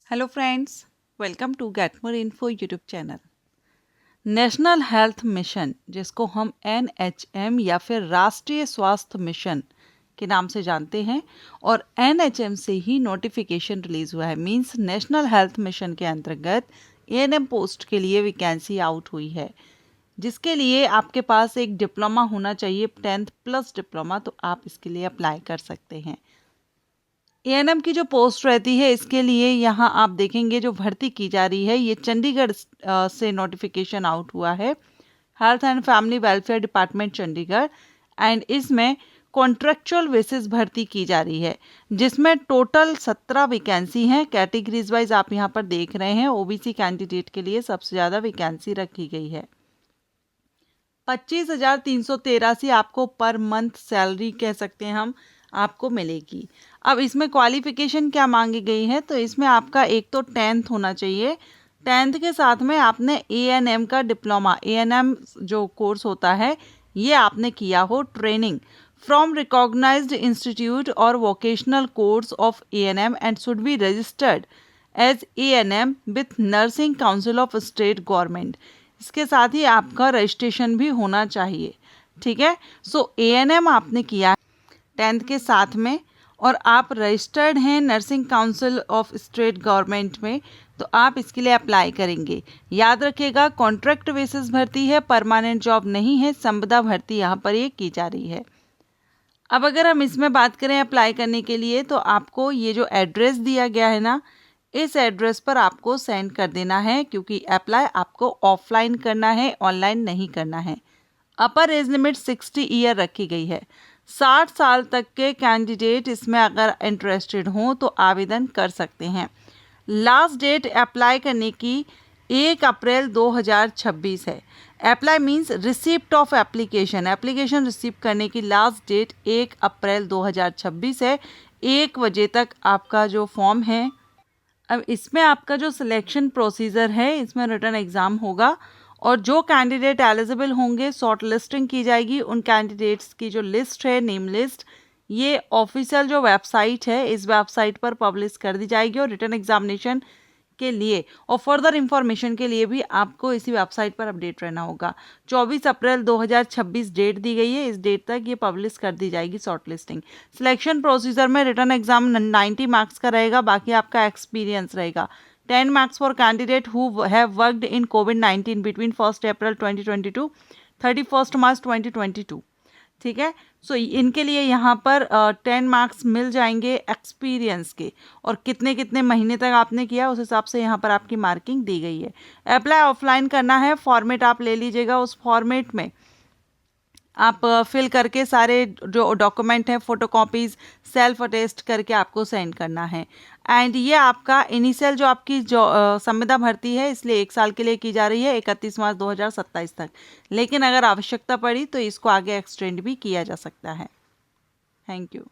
Hello friends, welcome to get more info YouTube channel. National Health Mission, जिसको हम NHM या फिर राष्ट्रीय स्वास्थ्य मिशन के नाम से जानते हैं, और NHM से ही नोटिफिकेशन रिलीज हुआ है। मींस नेशनल हेल्थ मिशन के अंतर्गत ANM पोस्ट के लिए वैकेंसी आउट हुई है, जिसके लिए आपके पास एक डिप्लोमा होना चाहिए, 10th प्लस डिप्लोमा। तो आप इसके लिए अप्लाई कर सकते हैं। ANM की जो पोस्ट रहती है, इसके लिए यहाँ आप देखेंगे जो भर्ती की जा रही है, ये चंडीगढ़ से नोटिफिकेशन आउट हुआ है, health and family welfare department Chandigarh. And इसमें कॉन्ट्रेक्चुअल बेसिस भर्ती की जा रही है, जिसमें टोटल 17 वैकेंसी हैं। कैटेगरीज वाइज आप यहाँ पर देख रहे हैं, OBC कैंडिडेट के लिए सबसे ज़्यादा वैकेंसी रखी गई है। 25,383 आपको पर मंथ सैलरी कह सकते हैं हम, आपको मिलेगी। अब इसमें क्वालिफिकेशन क्या मांगी गई है, तो इसमें आपका एक तो 10th होना चाहिए। 10th के साथ में आपने ANM का डिप्लोमा, ANM जो कोर्स होता है, ये आपने किया हो ट्रेनिंग फ्रॉम रिकॉग्नाइज्ड इंस्टीट्यूट और vocational course of ANM and should be registered as ANM with nursing council of state government. इसके साथ ही आपका रजिस्ट्रेशन भी होना चाहिए। ठीक है, सो ANM आपने किया 10th के साथ में, और आप रजिस्टर्ड हैं nursing council of state government में, तो आप इसके लिए अप्लाई करेंगे। याद रखिएगा, कॉन्ट्रैक्ट बेसिस भर्ती है, परमानेंट जॉब नहीं है, संविदा भर्ती यहाँ पर ये की जा रही है। अब अगर हम इसमें बात करें अप्लाई करने के लिए, तो आपको ये जो एड्रेस दिया गया है ना, इस एड्रेस पर आपको सेंड कर देना है, क्योंकि अप्लाई आपको ऑफलाइन करना है, ऑनलाइन नहीं करना है। अपर एज लिमिट 60 ईयर रखी गई है। 60 साल तक के कैंडिडेट इसमें अगर इंटरेस्टेड हों तो आवेदन कर सकते हैं। लास्ट डेट अप्लाई करने की 1 अप्रैल 2026 है। Apply means receipt of application, application receive करने की लास्ट डेट 1 अप्रैल 2026 है। 1 बजे तक आपका जो फॉर्म है, अब इसमें आपका जो सिलेक्शन प्रोसीजर है, इसमें रिटन एग्ज़ाम होगा, और जो कैंडिडेट एलिजिबल होंगे शॉर्ट लिस्टिंग की जाएगी। उन कैंडिडेट्स की जो लिस्ट है, नेम लिस्ट, ये ऑफिशियल जो वेबसाइट है, इस वेबसाइट पर पब्लिश कर दी जाएगी। और रिटन एग्जामिनेशन के लिए और फर्दर इंफॉर्मेशन के लिए भी आपको इसी वेबसाइट पर अपडेट रहना होगा। 24 अप्रैल 2026 डेट दी गई है, इस डेट तक ये पब्लिश कर दी जाएगी शॉर्ट लिस्टिंग। सिलेक्शन प्रोसीजर में रिटन एग्जाम 90 मार्क्स का रहेगा, बाकी आपका एक्सपीरियंस रहेगा। 10 marks for candidate who have worked in COVID-19 between 1st April 2022 31st March 2022। ठीक है, सो इनके लिए यहाँ पर 10 मार्क्स मिल जाएंगे एक्सपीरियंस के, और कितने कितने महीने तक आपने किया उस हिसाब से यहाँ पर आपकी मार्किंग दी गई है। अप्लाई ऑफलाइन करना है, फॉर्मेट आप ले लीजिएगा। उस फॉर्मेट में आप फिल करके सारे जो डॉक्यूमेंट हैं, फोटोकॉपीज़ सेल्फ अटेस्ट करके आपको सेंड करना है। एंड ये आपका इनिशियल जो आपकी जो संविदा भर्ती है, इसलिए 1 साल के लिए की जा रही है, 31 मार्च 2027 तक। लेकिन अगर आवश्यकता पड़ी तो इसको आगे एक्सटेंड भी किया जा सकता है। Thank you.